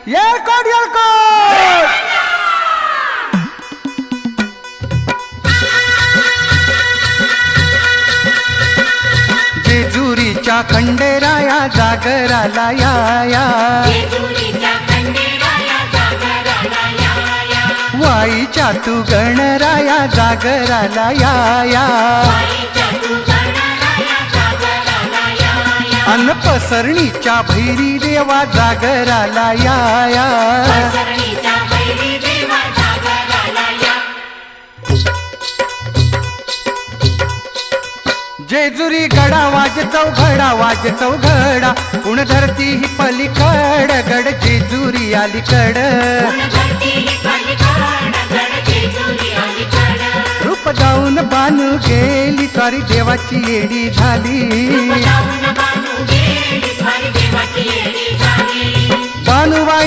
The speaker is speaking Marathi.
येळकोट येळकोट जेजुरीच्या खंडेराया जागराला या वाईच्या तू गणराया जागराला या अन पसरणीच्या भैरी देवा जागराला या जेजुरी गडा वाजतो घडा पुण धरती ही पलीकड गड जेजुरी अलीकड रूप जाऊन बानू गेली स्वारी देवाची येडी झाली बानूबाई